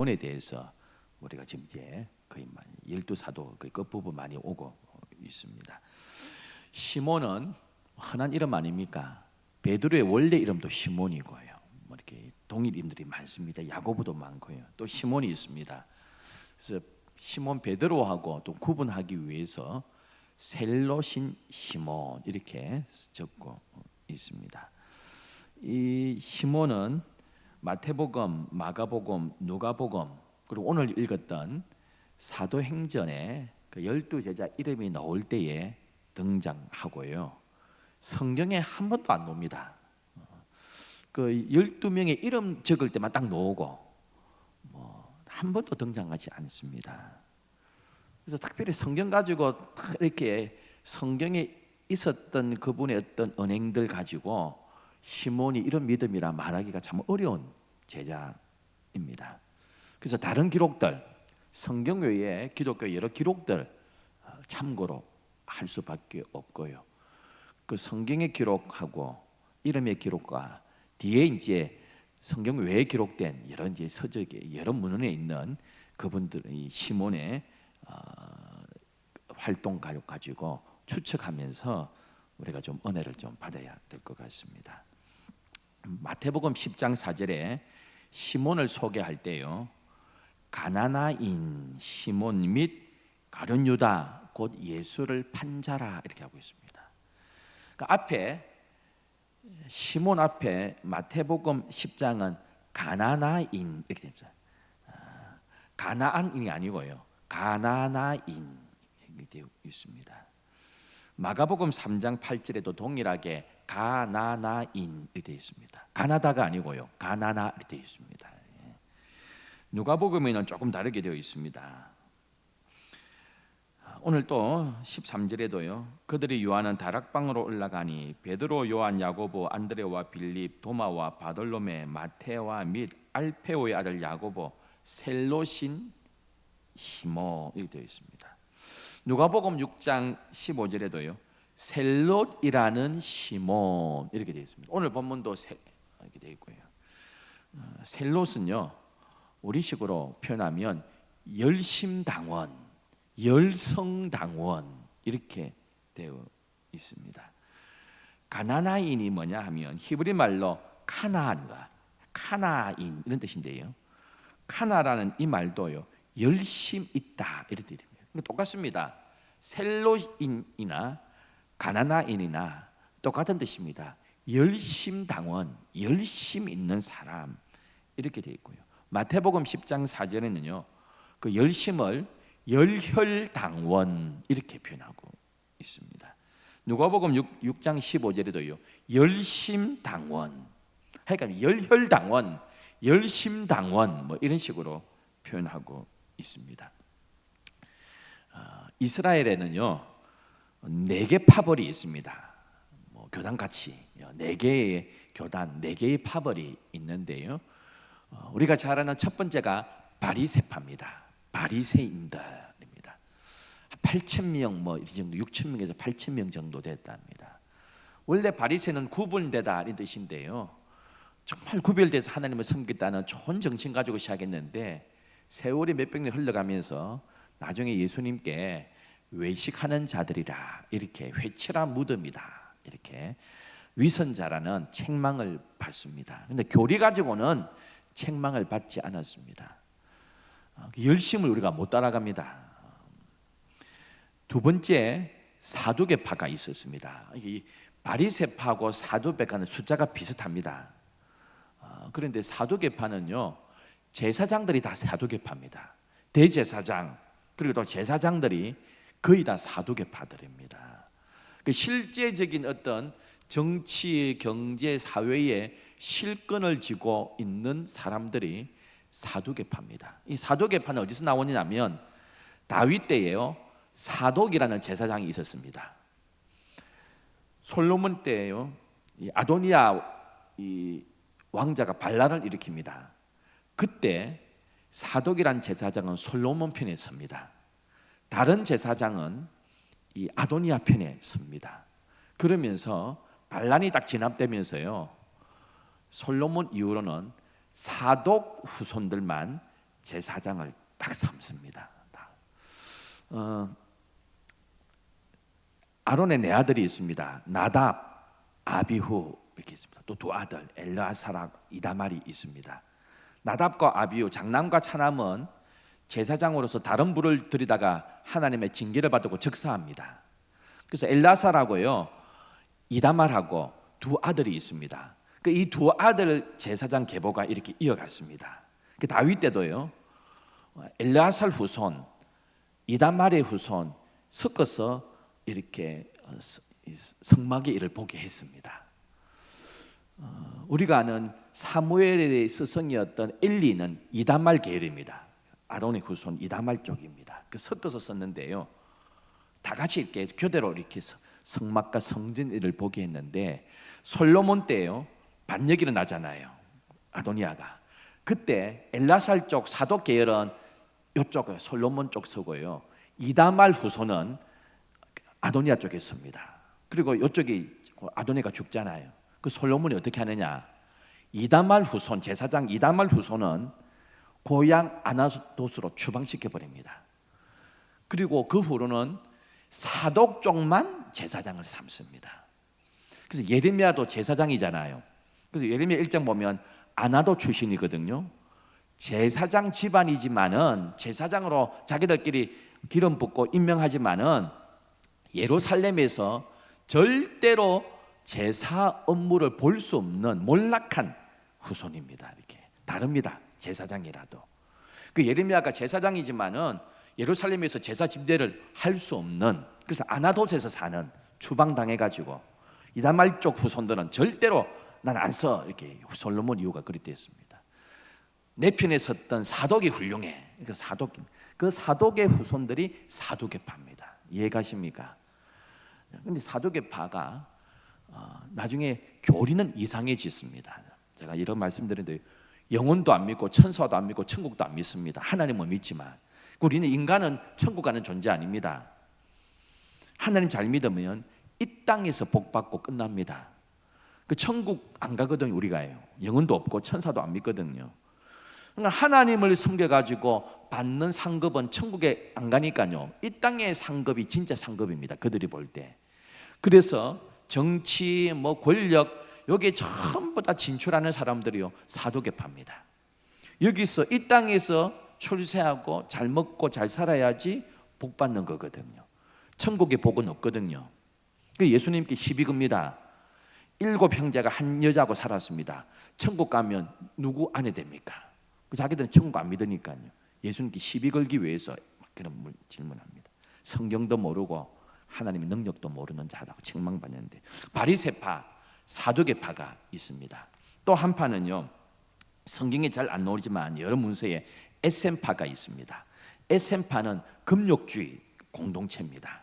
시몬에 대해서 우리가 지금 이제 거의 12사도 거의 끝부분 많이 오고 있습니다. 시몬은 흔한 이름 아닙니까? 베드로의 원래 이름도 시몬이고요. 뭐 이렇게 동일 이름들이 많습니다. 야고보도 많고요. 또 시몬이 있습니다. 그래서 시몬 베드로하고 또 구분하기 위해서 셀로신 시몬 이렇게 적고 있습니다. 이 시몬은 마태복음, 마가복음, 누가복음 그리고 오늘 읽었던 사도행전에 그 12제자 이름이 나올 때에 등장하고요. 성경에 한 번도 안 나옵니다. 그 12명의 이름 적을 때만 딱 나오고 한 번도 등장하지 않습니다. 그래서 특별히 성경 가지고 이렇게 성경에 있었던 그분의 어떤 언행들 가지고 시몬이 이런 믿음이라 말하기가 참 어려운 제자입니다. 그래서 다른 기록들, 성경 외에 기독교 여러 기록들 참고로 할 수밖에 없고요. 그 성경의 기록하고 이름의 기록과 뒤에 이제 성경 외에 기록된 여러 이제 서적에 여러 문헌에 있는 그분들의 시몬의 활동 가지고 추측하면서 우리가 좀 은혜를 좀 받아야 될 것 같습니다. 마태복음 10장 4절에 시몬을 소개할 때요, 가나나인 시몬 및 가룟 유다 곧 예수를 판 자라 이렇게 하고 있습니다. 그러니까 앞에 시몬 앞에 마태복음 10장은 가나나인 이렇게 됩니다. 가나안인이 아니고요, 가나나인 이렇게 되어 있습니다. 마가복음 3장 8절에도 동일하게 가나나인 이렇게 되어 있습니다. 가나다가 아니고요, 가나나 이렇게 되어 있습니다. 누가복음에는 조금 다르게 되어 있습니다. 오늘 또 13절에도요, 그들이 요한은 다락방으로 올라가니 베드로, 요한, 야고보, 안드레와 빌립, 도마와 바돌로메, 마테와 및 알페오의 아들 야고보, 셀로신 시몬 이렇게 되어 있습니다. 누가복음 6장 15절에도요, 셀롯이라는 시몬 이렇게 되어 있습니다. 오늘 본문도 이렇게 되어 있고요. 셀롯은요, 우리식으로 표현하면 열심당원, 열성당원 이렇게 되어 있습니다. 가나나인이 뭐냐 하면 히브리 말로 카나인 이런 뜻인데요, 카나라는 이 말도요, 열심 있다 이런 뜻입니다. 똑같습니다. 셀로인이나 가나나인이나 똑같은 뜻입니다. 열심당원, 열심 있는 사람 이렇게 되어 있고요. 마태복음 10장 4절에는요, 그 열심을 열혈당원 이렇게 표현하고 있습니다. 누가복음 6장 15절에도요, 열심당원, 그러니까 열혈당원, 열심당원 뭐 이런 식으로 표현하고 있습니다. 이스라엘에는요 4개 파벌이 있습니다. 교단 같이 4개의 교단, 4개의 파벌이 있는데요, 우리가 잘 아는 첫 번째가 바리새파입니다. 바리새인들입니다. 8,000명 이 정도, 6,000명에서 8,000명 정도 됐답니다. 원래 바리새는 구분되다 이 뜻인데요, 정말 구별돼서 하나님을 섬기겠다는 좋은 정신 가지고 시작했는데 세월이 몇백 년 흘러가면서 나중에 예수님께 외식하는 자들이라, 이렇게 회치라 무덤이다 이렇게 위선자라는 책망을 받습니다. 그런데 교리 가지고는 책망을 받지 않았습니다. 열심을 우리가 못 따라갑니다. 두 번째, 사두개파가 있었습니다. 이 바리새파하고 사두개파는 숫자가 비슷합니다. 그런데 사두개파는요, 제사장들이 다 사두개파입니다. 대제사장 그리고 또 제사장들이 거의 다 사두개파들입니다. 실제적인 어떤 정치, 경제, 사회에 실권을 쥐고 있는 사람들이 사두개파입니다. 이 사두개파는 어디서 나오냐면 다윗 때에요, 사독이라는 제사장이 있었습니다. 솔로몬 때에요, 이 아도니아 이 왕자가 반란을 일으킵니다. 그때 사독이란 제사장은 솔로몬 편에 섭니다. 다른 제사장은 이 아도니아 편에 섭니다. 그러면서 반란이 딱 진압되면서요, 솔로몬 이후로는 사독 후손들만 제사장을 딱 삼습니다. 아론의 네 아들이 있습니다. 나답, 아비후 이렇게 있습니다. 또 두 아들 엘르아사랑 이다말이 있습니다. 나답과 아비후, 장남과 차남은 제사장으로서 다른 불을 들이다가 하나님의 징계를 받고 즉사합니다. 그래서 엘르아사라고요, 이다말하고 두 아들이 있습니다. 이 두 아들 제사장 계보가 이렇게 이어갔습니다. 다윗 때도요, 엘르아살 후손, 이다말의 후손 섞어서 이렇게 성막의 일을 보게 했습니다. 우리가 아는 사무엘의 스승이었던 엘리는 이다말 계열입니다. 아론의 후손 이다말 쪽입니다. 섞어서 썼는데요, 다 같이 이렇게 교대로 이렇게 성막과 성전 일을 보게 했는데, 솔로몬 때요 반역이 일어나잖아요, 아도니아가. 그때 엘라살 쪽 사독 계열은 이쪽 솔로몬 쪽 서고요, 이다말 후손은 아도니아 쪽에 섭니다. 그리고 이쪽이 아도니아가 죽잖아요. 솔로몬이 어떻게 하느냐, 이다말 후손, 제사장 이다말 후손은 고향 아나도스로 추방시켜 버립니다. 그리고 그 후로는 사독 쪽만 제사장을 삼습니다. 그래서 예레미야도 제사장이잖아요. 그래서 예레미야 1장 보면 아나도 출신이거든요. 제사장 집안이지만은 제사장으로 자기들끼리 기름 붓고 임명하지만은 예루살렘에서 절대로 제사 업무를 볼 수 없는 몰락한 후손입니다. 이렇게 다릅니다. 제사장이라도. 예레미야가 제사장이지만은 예루살렘에서 제사 집대를 할 수 없는, 그래서 아나도스에서 사는, 추방당해가지고 이다말 쪽 후손들은 절대로 난 안 써, 이렇게 솔로몬 이유가 그렇게 했습니다. 내 편에 섰던 사독이 훌륭해. 그 사독의 후손들이 사두개파입니다. 이해가십니까? 근데 사두개파가 나중에 교리는 이상해졌습니다. 제가 이런 말씀드리는데, 영혼도 안 믿고 천사도 안 믿고 천국도 안 믿습니다. 하나님은 믿지만 우리는 인간은 천국 가는 존재 아닙니다. 하나님 잘 믿으면 이 땅에서 복 받고 끝납니다. 천국 안 가거든요. 우리가요, 영혼도 없고 천사도 안 믿거든요. 그러니까 하나님을 섬겨가지고 받는 상급은 천국에 안 가니까요, 이 땅의 상급이 진짜 상급입니다, 그들이 볼 때. 그래서 정치, 권력, 여기에 전부 다 진출하는 사람들이요 사두개파입니다. 여기서 이 땅에서 출세하고 잘 먹고 잘 살아야지 복 받는 거거든요. 천국에 복은 없거든요. 예수님께 시비 겁니다. 7 형제가 한 여자하고 살았습니다. 천국 가면 누구 아내 됩니까? 자기들은 천국 안 믿으니까요, 예수님께 시비 걸기 위해서 그런 질문합니다. 성경도 모르고 하나님의 능력도 모르는 자라고 책망받는데, 바리새파, 사두개파가 있습니다. 또 한 파는요, 성경에 잘 안 나오지만 여러 문서에 에셈파가 있습니다. 에셈파는 금욕주의 공동체입니다.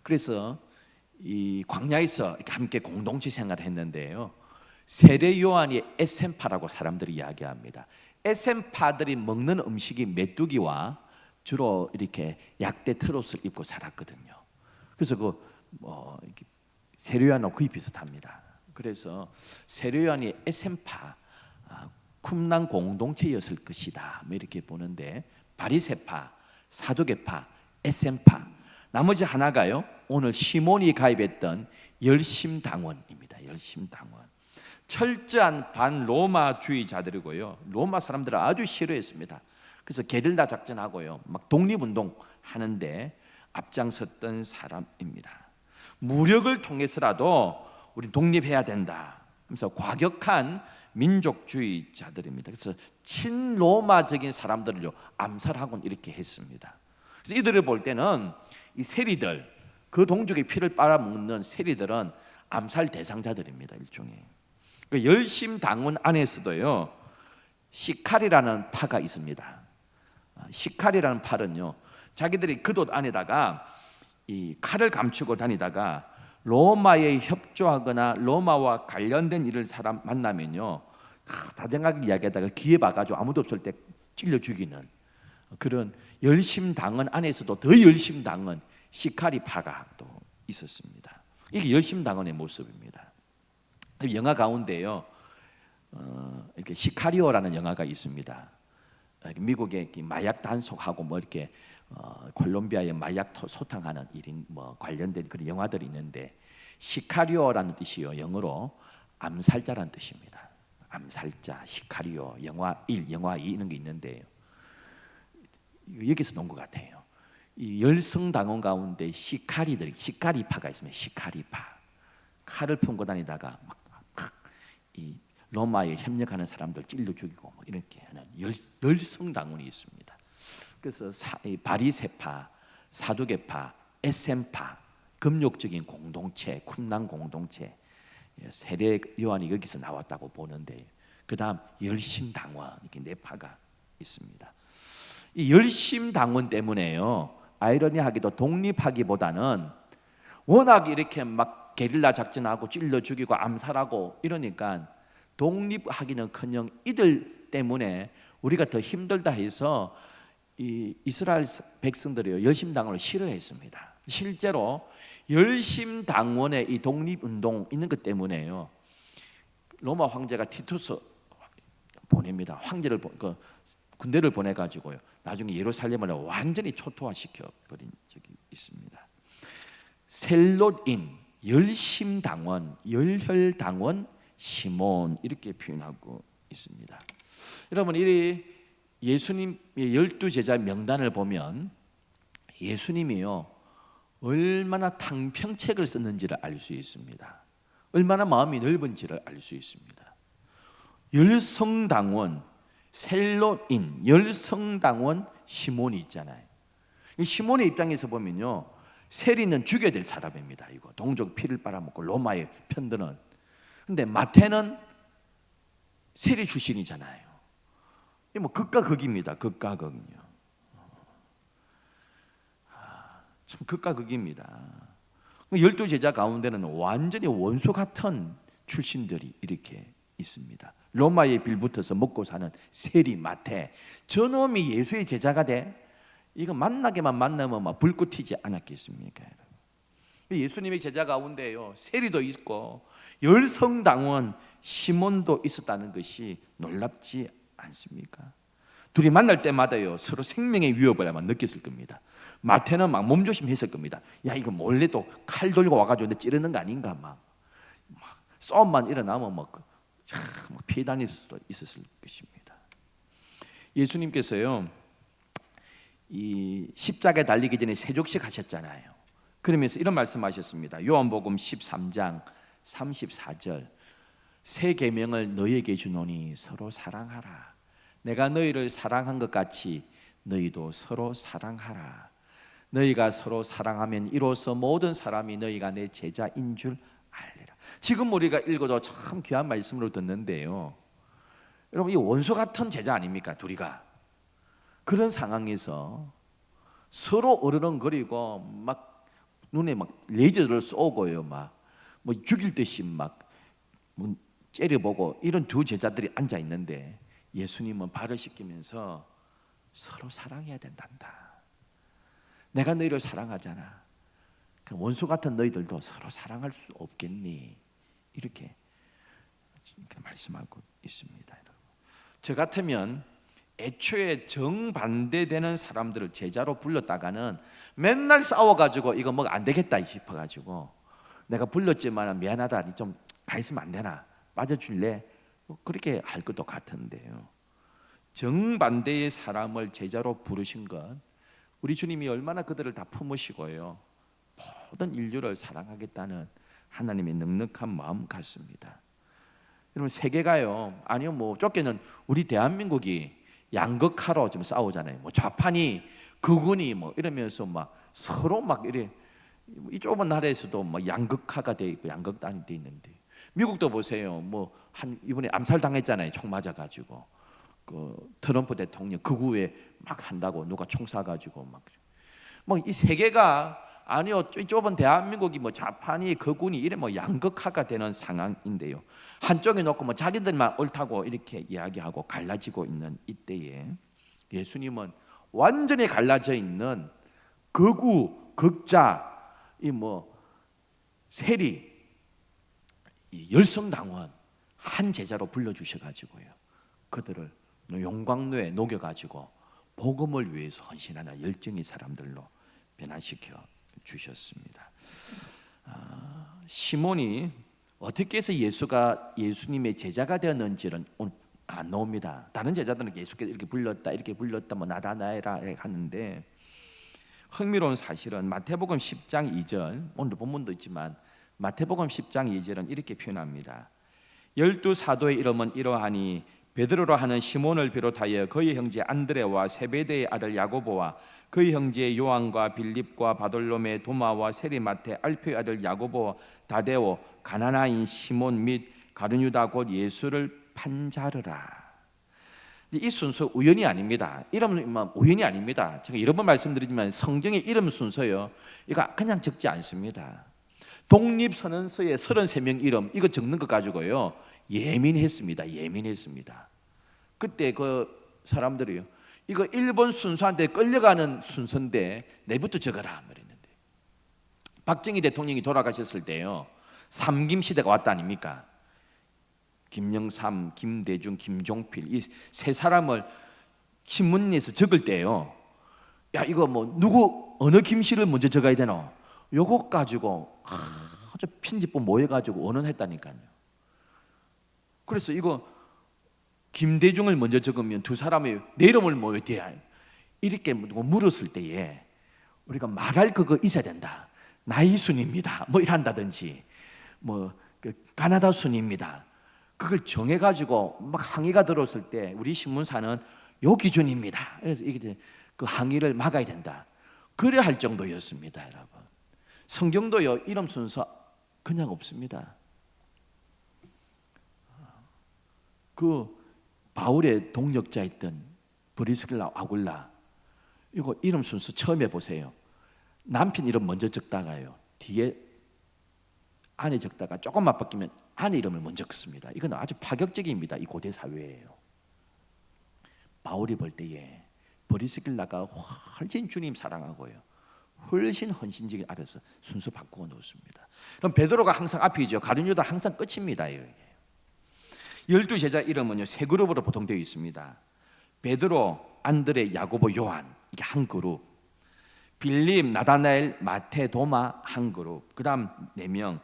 그래서 이 광야에서 함께 공동체 생활을 했는데요, 세례 요한이 에셈파라고 사람들이 이야기합니다. 에셈파들이 먹는 음식이 메뚜기와 주로 이렇게 약대 트롯을 입고 살았거든요. 그래서 세례 요한하고 거의 비슷합니다. 그래서 세례 요한이 에셈파, 쿰난 공동체였을 것이다, 이렇게 보는데, 바리새파, 사두개파, 에셈파, 나머지 하나가요, 오늘 시몬이 가입했던 열심당원입니다. 열심당원. 철저한 반로마주의자들이고요, 로마 사람들을 아주 싫어했습니다. 그래서 게릴라 작전하고요, 막 독립운동 하는데 앞장섰던 사람입니다. 무력을 통해서라도 우리 독립해야 된다 하면서 과격한 민족주의자들입니다. 그래서 친로마적인 사람들을요 암살하곤 이렇게 했습니다. 그래서 이들을 볼 때는 이 세리들, 그 동족의 피를 빨아먹는 세리들은 암살 대상자들입니다. 일종의. 열심당원 안에서도요 시칼이라는 파가 있습니다. 시칼이라는 팔은요, 자기들이 그 돛 안에다가 이 칼을 감추고 다니다가 로마에 협조하거나 로마와 관련된 일을 사람 만나면요 다정하게 이야기하다가 귀에 박아가지고 아무도 없을 때 찔러 죽이는 그런 열심당원 안에서도 더 열심당원 시카리파가 또 있었습니다. 이게 열심당원의 모습입니다. 영화 가운데요 이렇게 시카리오라는 영화가 있습니다. 미국의 마약 단속하고 뭐 이렇게 콜롬비아의 마약 소탕하는 일인 뭐 관련된 그런 영화들이 있는데 시카리오라는 뜻이요. 영어로 암살자라는 뜻입니다. 암살자, 시카리오, 영화 1, 영화 2 이런 게 있는데요. 여기서 놓은 것 같아요. 이 열성당원 가운데 시카리파가 있습니다. 시카리파. 칼을 품고 다니다가 이 로마에 협력하는 사람들 찔러 죽이고 뭐 이렇게 하는 열성당원이 있습니다. 그래서 바리새파, 사두개파, SM파, 금욕적인 공동체, 쿰난 공동체, 세례 요한이 여기서 나왔다고 보는데, 그 다음 열심당원 이렇게 네 파가 있습니다. 이 열심당원 때문에요, 아이러니하게도 독립하기보다는 워낙 이렇게 막 게릴라 작전하고 찔러 죽이고 암살하고 이러니까 독립하기는커녕 이들 때문에 우리가 더 힘들다 해서 이 이스라엘 백성들이요 열심당원을 싫어했습니다. 실제로 열심당원의 이 독립운동 있는 것 때문에요, 로마 황제가 티투스 보냅니다. 황제를 군대를 보내가지고요 나중에 예루살렘을 완전히 초토화시켜 버린 적이 있습니다. 셀롯인, 열심당원, 열혈당원 시몬 이렇게 표현하고 있습니다. 여러분, 이 예수님의 12제자 명단을 보면 예수님이요 얼마나 탕평책을 썼는지를 알 수 있습니다. 얼마나 마음이 넓은지를 알 수 있습니다. 열성당원, 셀롯인, 열성당원 시몬이 있잖아요. 이 시몬의 입장에서 보면요, 세리는 죽여야 될 사람입니다. 이거 동족 피를 빨아먹고 로마에 편드는. 근데 마태는 세리 출신이잖아요. 이 뭐 극과 극입니다. 극과 극이요. 참 극과 극입니다. 12제자 가운데는 완전히 원수 같은 출신들이 이렇게 있습니다. 로마에 빌붙어서 먹고 사는 세리 마태, 저놈이 예수의 제자가 돼? 이거 만나게만 만나면 막 불꽃 튀지 않았겠습니까? 예수님의 제자 가운데요 세리도 있고 열성당원 시몬도 있었다는 것이 놀랍지 않습니까? 둘이 만날 때마다요 서로 생명의 위협을 아마 느꼈을 겁니다. 마태는 막 몸조심했을 겁니다. 야, 이거 몰래 또 칼 돌고 와가지고 내 찌르는 거 아닌가, 막 싸움만 일어나면 막 피해 다닐 수도 있었을 것입니다. 예수님께서요 이 십자가에 달리기 전에 세족식 하셨잖아요. 그러면서 이런 말씀하셨습니다. 요한복음 13장 34절, 새 계명을 너희에게 주노니 서로 사랑하라. 내가 너희를 사랑한 것 같이 너희도 서로 사랑하라. 너희가 서로 사랑하면 이로써 모든 사람이 너희가 내 제자인 줄 알리라. 지금 우리가 읽어도 참 귀한 말씀으로 듣는데요, 여러분 이 원수 같은 제자 아닙니까? 둘이가 그런 상황에서 서로 어르렁거리고 막 눈에 막 레이저를 쏘고요, 막 뭐 죽일 듯이 막 뭐 째려보고 이런 두 제자들이 앉아 있는데 예수님은 발을 씻기면서 서로 사랑해야 된단다. 내가 너희를 사랑하잖아. 원수 같은 너희들도 서로 사랑할 수 없겠니? 이렇게 말씀하고 있습니다. 저 같으면 애초에 정반대되는 사람들을 제자로 불렀다가는 맨날 싸워가지고 이거 뭐 안 되겠다 싶어가지고 내가 불렀지만 미안하다, 좀 가 있으면 안 되나? 빠져줄래? 그렇게 할 것도 같은데요, 정반대의 사람을 제자로 부르신 것, 우리 주님이 얼마나 그들을 다 품으시고요 모든 인류를 사랑하겠다는 하나님의 넉넉한 마음 같습니다. 여러분 세계가요, 아니요 뭐 쫓기는 우리 대한민국이 양극화로 지금 싸우잖아요. 뭐 좌판이 극운이 뭐 이러면서 막 서로 막 이래, 이 좁은 나라에서도 뭐 양극화가 돼 있고 양극단이 돼 있는데, 미국도 보세요. 뭐 한 이번에 암살 당했잖아요. 총 맞아가지고 그 트럼프 대통령 극우에 막 한다고 누가 총 쏴가지고 막 뭐 이 세계가 아니요 이 좁은 대한민국이 뭐 좌판이 극운이 이래 뭐 양극화가 되는 상황인데요, 한쪽에 놓고 뭐 자기들만 옳다고 이렇게 이야기하고 갈라지고 있는 이때에 예수님은 완전히 갈라져 있는 극우, 극자, 이 뭐 세리, 이 열성당원 한 제자로 불러주셔가지고요 그들을 용광로에 녹여가지고 복음을 위해서 헌신하는 열정의 사람들로 변화시켜 주셨습니다. 시몬이 어떻게 해서 예수가 예수님의 제자가 되었는지는 안 나옵니다. 다른 제자들은 예수께서 이렇게 불렀다 뭐 나다나엘라 하는데, 흥미로운 사실은 마태복음 10장 2절, 오늘 본문도 있지만 마태복음 10장 2절은 이렇게 표현합니다. 12사도의 이름은 이러하니 베드로로 하는 시몬을 비롯하여 그의 형제 안드레와 세베대의 아들 야고보와 그의 형제 요한과 빌립과 바돌로메 도마와 세리마테 알페의 아들 야고보 다데오 가나나인 시몬 및 가룟유다 곧 예수를 판자르라. 이 순서 우연이 아닙니다. 이름은 우연이 아닙니다. 제가 여러 번 말씀드리지만 성경의 이름 순서요, 이거 그냥 적지 않습니다. 독립선언서에 33명 이름 이거 적는 것 가지고요 예민했습니다. 그때 그 사람들이요, 이거 일본 순서한테 끌려가는 순서인데 내부터 적어라 말했는데, 박정희 대통령이 돌아가셨을 때요 삼김 시대가 왔다 아닙니까? 김영삼, 김대중, 김종필 이 세 사람을 신문에서 적을 때요, 야 이거 뭐 누구 어느 김씨를 먼저 적어야 되노? 요거 가지고 아주 편집본 모여가지고 언언했다니까요. 그래서 이거 김대중을 먼저 적으면 두 사람의 내 이름을 뭐 어디야 이렇게 물었을 때에 우리가 말할 그거 있어야 된다. 나이순입니다 뭐 이란다든지 뭐 가나다 순입니다, 그걸 정해가지고 막 항의가 들어왔을 때 우리 신문사는 요 기준입니다. 그래서 이게 그 항의를 막아야 된다. 그래 할 정도였습니다. 여러분, 성경도요 이름 순서 그냥 없습니다. 그 바울의 동역자였던 브리스길라 아굴라, 이거 이름 순서 처음에 보세요. 남편 이름 먼저 적다가요 뒤에 아내 적다가 조금만 바뀌면 아내 이름을 먼저 적습니다. 이건 아주 파격적입니다. 이 고대 사회예요. 바울이 볼 때에 브리스길라가 훨씬 주님 사랑하고요 훨씬 헌신적이 알아서 순서 바꾸어 놓습니다. 그럼 베드로가 항상 앞이죠. 가룟유다 항상 끝입니다. 이게 12제자 이름은요 세 그룹으로 보통 되어 있습니다. 베드로, 안드레, 야고보, 요한 이게 한 그룹, 빌립, 나다나엘, 마테, 도마 한 그룹, 그 다음 4명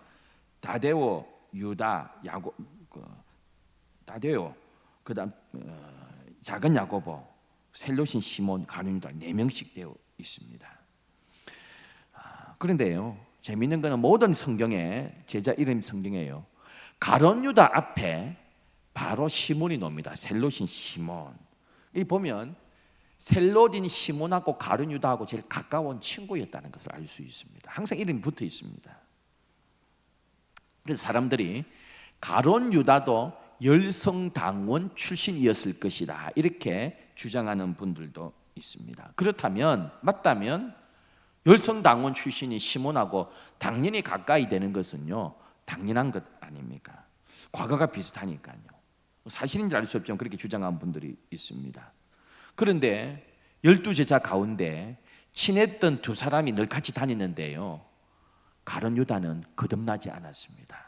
다데오, 유다, 다데오, 그 다음 작은 야고보, 셀로신, 시몬, 가룟유다 4명씩 되어 있습니다. 그런데요 재미있는 거는 모든 성경에 제자 이름 성경에요 가룟유다 앞에 바로 시몬이 나옵니다. 셀롯인 시몬. 이 보면 셀롯인 시몬하고 가룟유다하고 제일 가까운 친구였다는 것을 알 수 있습니다. 항상 이름이 붙어 있습니다. 그래서 사람들이 가룟유다도 열성당원 출신이었을 것이다 이렇게 주장하는 분들도 있습니다. 그렇다면 맞다면 열성당원 출신이 시몬하고 당연히 가까이 되는 것은요 당연한 것 아닙니까? 과거가 비슷하니까요. 사실인지 알 수 없지만 그렇게 주장하는 분들이 있습니다. 그런데 12제자 가운데 친했던 두 사람이 늘 같이 다니는데요 가룟유다는 거듭나지 않았습니다.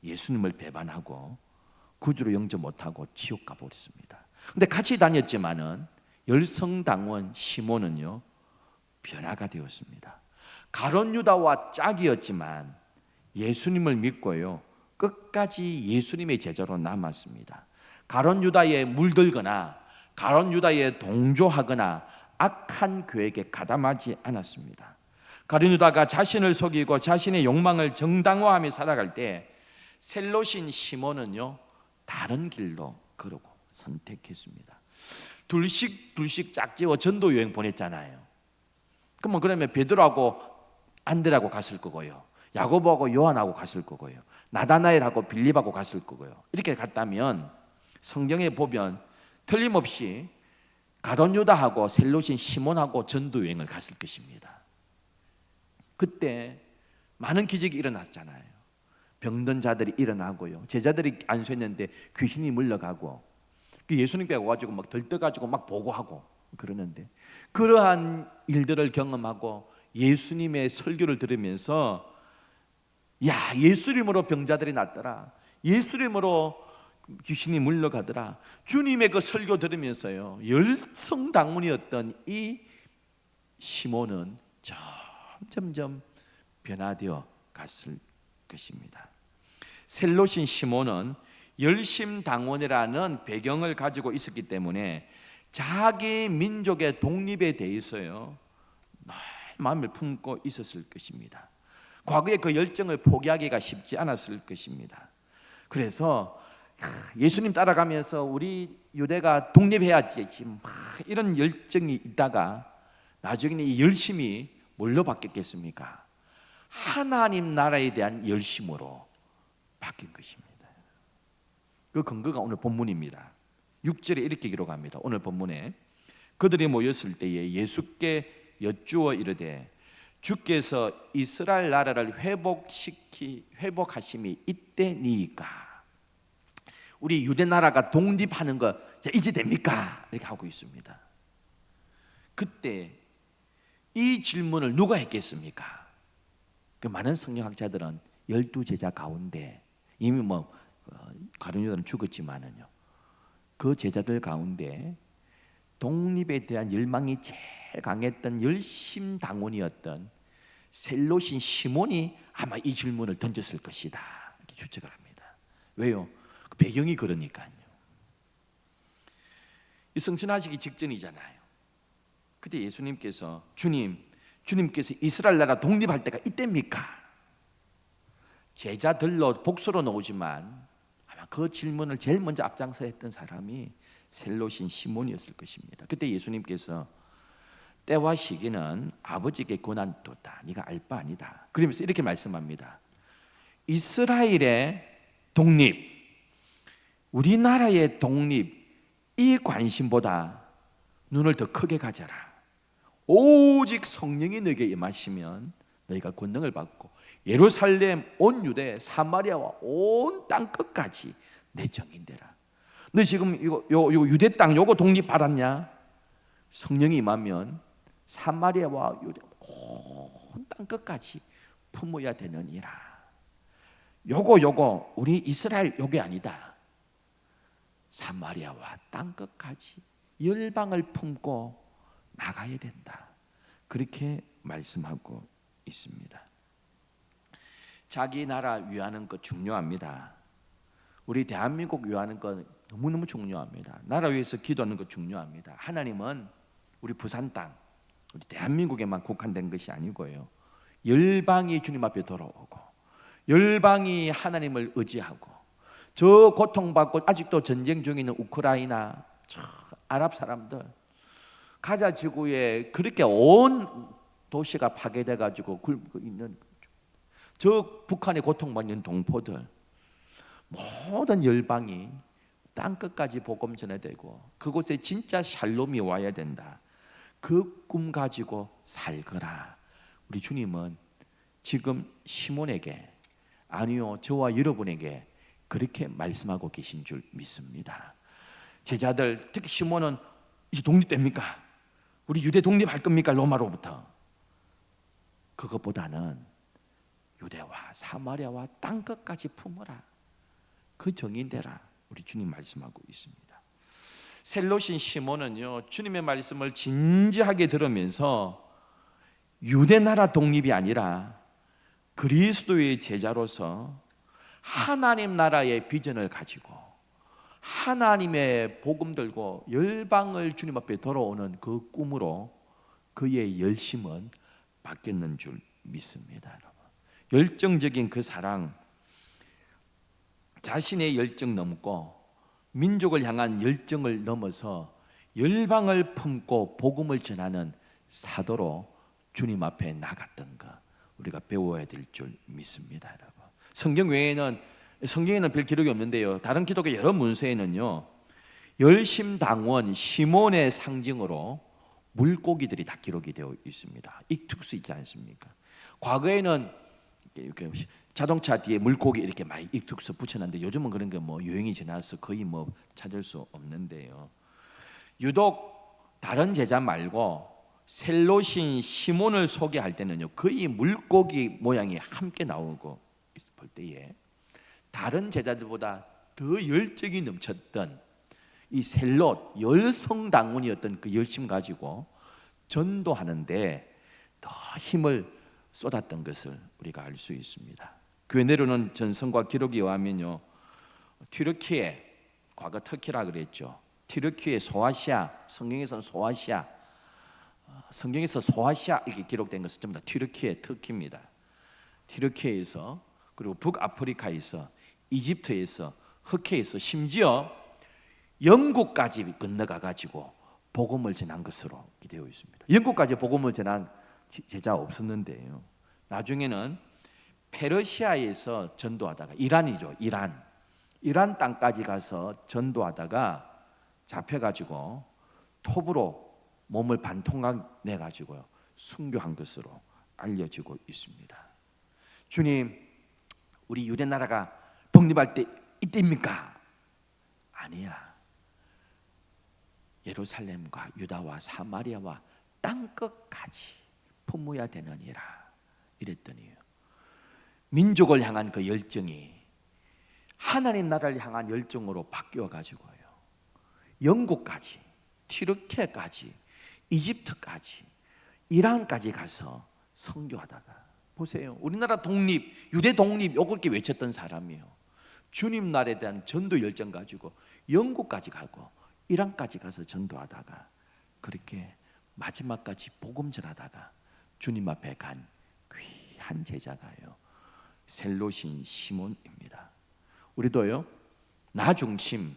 예수님을 배반하고 구주로 영접 못하고 지옥 가버렸습니다. 근데 같이 다녔지만은 열성당원 시몬은요 변화가 되었습니다. 가룟유다와 짝이었지만 예수님을 믿고요 끝까지 예수님의 제자로 남았습니다. 가룟유다에 물들거나 가룟유다에 동조하거나 악한 계획에 가담하지 않았습니다. 가룟유다가 자신을 속이고 자신의 욕망을 정당화하며 살아갈 때 셀롯인 시몬은요 다른 길로 걸고 선택했습니다. 둘씩 짝지어 전도 여행 보냈잖아요. 그러면 베드로하고 안드레하고 갔을 거고요 야고보하고 요한하고 갔을 거고요 나다나엘하고 빌립하고 갔을 거고요. 이렇게 갔다면 성경에 보면 틀림없이 가룟유다하고 셀롯인 시몬하고 전도 여행을 갔을 것입니다. 그때 많은 기적이 일어났잖아요. 병든 자들이 일어나고요 제자들이 안수했는데 귀신이 물러가고 예수님께 와가지고 막 들떠가지고 막 보고하고 그러는데 그러한 일들을 경험하고 예수님의 설교를 들으면서 야 예수 이름으로 병자들이 낫더라, 예수 이름으로 귀신이 물러가더라. 주님의 그 설교 들으면서요, 열성당문이었던 이 시몬은 점점점 변화되어 갔을 것입니다. 셀롯인 시몬은 열심당원이라는 배경을 가지고 있었기 때문에 자기 민족의 독립에 대해서요 마음을 품고 있었을 것입니다. 과거에 그 열정을 포기하기가 쉽지 않았을 것입니다. 그래서 예수님 따라가면서 우리 유대가 독립해야지 막 이런 열정이 있다가 나중에는 이 열심이 뭘로 바뀌었겠습니까? 하나님 나라에 대한 열심으로 바뀐 것입니다. 그 근거가 오늘 본문입니다. 6절에 이렇게 기록합니다. 오늘 본문에 그들이 모였을 때에 예수께 여쭈어 이르되 주께서 이스라엘 나라를 회복하심이 이때니까, 우리 유대 나라가 독립하는 거 이제 됩니까? 이렇게 하고 있습니다. 그때 이 질문을 누가 했겠습니까? 그 많은 성경학자들은 12제자 가운데 이미 가룟 유다는 죽었지만은요, 그 제자들 가운데 독립에 대한 열망이 제일 강했던 열심당원이었던 셀롯인 시몬이 아마 이 질문을 던졌을 것이다, 이렇게 추측을 합니다. 왜요? 그 배경이 그러니까요. 이 성천하시기 직전이잖아요. 그때 예수님께서 주님께서 이스라엘 나라 독립할 때가 이때입니까? 제자들로 복수로 나오지만 아마 그 질문을 제일 먼저 앞장서 했던 사람이 셀롯인 시몬이었을 것입니다. 그때 예수님께서 때와 시기는 아버지께 권한뒀다, 네가 알 바 아니다, 그러면서 이렇게 말씀합니다. 이스라엘의 독립, 우리나라의 독립, 이 관심보다 눈을 더 크게 가져라. 오직 성령이 너에게 임하시면 너희가 권능을 받고 예루살렘, 온 유대, 사마리아와 온 땅 끝까지 내 정인되라. 너 지금 요 유대 땅 요거 독립 받았냐? 성령이 임하면 사마리아와 유대 온 땅 끝까지 품어야 되느니라. 요거 우리 이스라엘 요게 아니다. 사마리아와 땅 끝까지 열방을 품고 나가야 된다, 그렇게 말씀하고 있습니다. 자기 나라 위하는 것 중요합니다. 우리 대한민국 위하는 것 너무너무 중요합니다. 나라 위해서 기도하는 것 중요합니다. 하나님은 우리 부산 땅, 우리 대한민국에만 국한된 것이 아니고요, 열방이 주님 앞에 돌아오고 열방이 하나님을 의지하고, 저 고통받고 아직도 전쟁 중에 있는 우크라이나, 아랍 사람들, 가자 지구에 그렇게 온 도시가 파괴돼 가지고 굴고 있는 저 북한에 고통받는 동포들, 모든 열방이 땅 끝까지 복음 전해되고 그곳에 진짜 샬롬이 와야 된다, 그 꿈 가지고 살거라. 우리 주님은 지금 시몬에게, 아니요 저와 여러분에게 그렇게 말씀하고 계신 줄 믿습니다. 제자들, 특히 시몬은 이제 독립됩니까? 우리 유대 독립할 겁니까? 로마로부터. 그것보다는 유대와 사마리아와 땅 끝까지 품어라, 그 정인되라, 우리 주님 말씀하고 있습니다. 셀롯인 시몬은요, 주님의 말씀을 진지하게 들으면서 유대 나라 독립이 아니라 그리스도의 제자로서 하나님 나라의 비전을 가지고 하나님의 복음 들고 열방을 주님 앞에 돌아오는 그 꿈으로 그의 열심은 바뀌었는 줄 믿습니다. 열정적인 그 사랑, 자신의 열정 넘고 민족을 향한 열정을 넘어서 열방을 품고 복음을 전하는 사도로 주님 앞에 나갔던 것, 우리가 배워야 될 줄 믿습니다. 여러분, 성경에는 별 기록이 없는데요, 다른 기독교 여러 문서에는요, 열심당원 시몬의 상징으로 물고기들이 다 기록이 되어 있습니다. 익투스 있지 않습니까? 과거에는 이렇게 자동차 뒤에 물고기 이렇게 많이 익투스 붙여놨는데 요즘은 그런 게 유행이 지나서 거의 찾을 수 없는데요, 유독 다른 제자 말고 셀롯인 시몬을 소개할 때는요, 거의 물고기 모양이 함께 나오고 볼 때에 다른 제자들보다 더 열정이 넘쳤던 이 셀롯 열성당원이었던 그 열심 가지고 전도하는데 더 힘을 쏟았던 것을 우리가 알 수 있습니다. 교회 내려오는 전성과 기록에 의하면요, 튀르키예, 과거 터키라 그랬죠. 튀르키예 소아시아, 성경에서는 소아시아, 성경에서 소아시아 이렇게 기록된 것은 전부 다 튀르키예, 터키입니다. 튀르키예에서, 그리고 북아프리카에서, 이집트에서, 흑해에서, 심지어 영국까지 건너가 가지고 복음을 전한 것으로 되어 있습니다. 영국까지 복음을 전한 제자 없었는데요, 나중에는 페르시아에서 전도하다가, 이란이죠, 이란 땅까지 가서 전도하다가 잡혀가지고 톱으로 몸을 반통각 내가지고요 순교한 것으로 알려지고 있습니다. 주님, 우리 유대 나라가 독립할 때 이때입니까? 아니야. 예루살렘과 유다와 사마리아와 땅끝까지 품어야 되느니라 이랬더니요, 민족을 향한 그 열정이 하나님 나라를 향한 열정으로 바뀌어 가지고요, 영국까지, 튀르키예까지, 이집트까지, 이란까지 가서 선교하다가, 보세요, 우리나라 독립, 유대 독립 요걸 게 외쳤던 사람이요, 주님 나라에 대한 전도 열정 가지고 영국까지 가고 이란까지 가서 전도하다가 그렇게 마지막까지 복음 전하다가 주님 앞에 간 귀한 제자가요, 셀롯인 시몬입니다. 우리도요, 나 중심,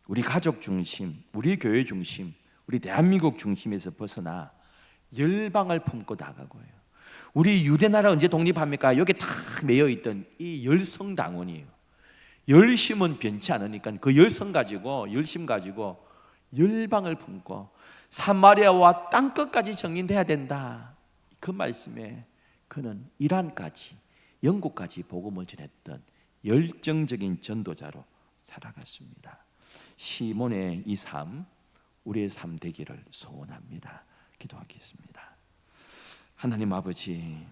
우리 가족 중심, 우리 교회 중심, 우리 대한민국 중심에서 벗어나 열방을 품고 나가고요, 우리 유대 나라 언제 독립합니까? 여기 다 매여 있던 이 열성당원이에요. 열심은 변치 않으니까 그 열성 가지고, 열심 가지고 열방을 품고 사마리아와 땅끝까지 정인돼야 된다, 그 말씀에 그는 이란까지, 영국까지 복음을 전했던 열정적인 전도자로 살아갔습니다. 시몬의 이 삶, 우리의 삶 되기를 소원합니다. 기도하겠습니다. 하나님 아버지,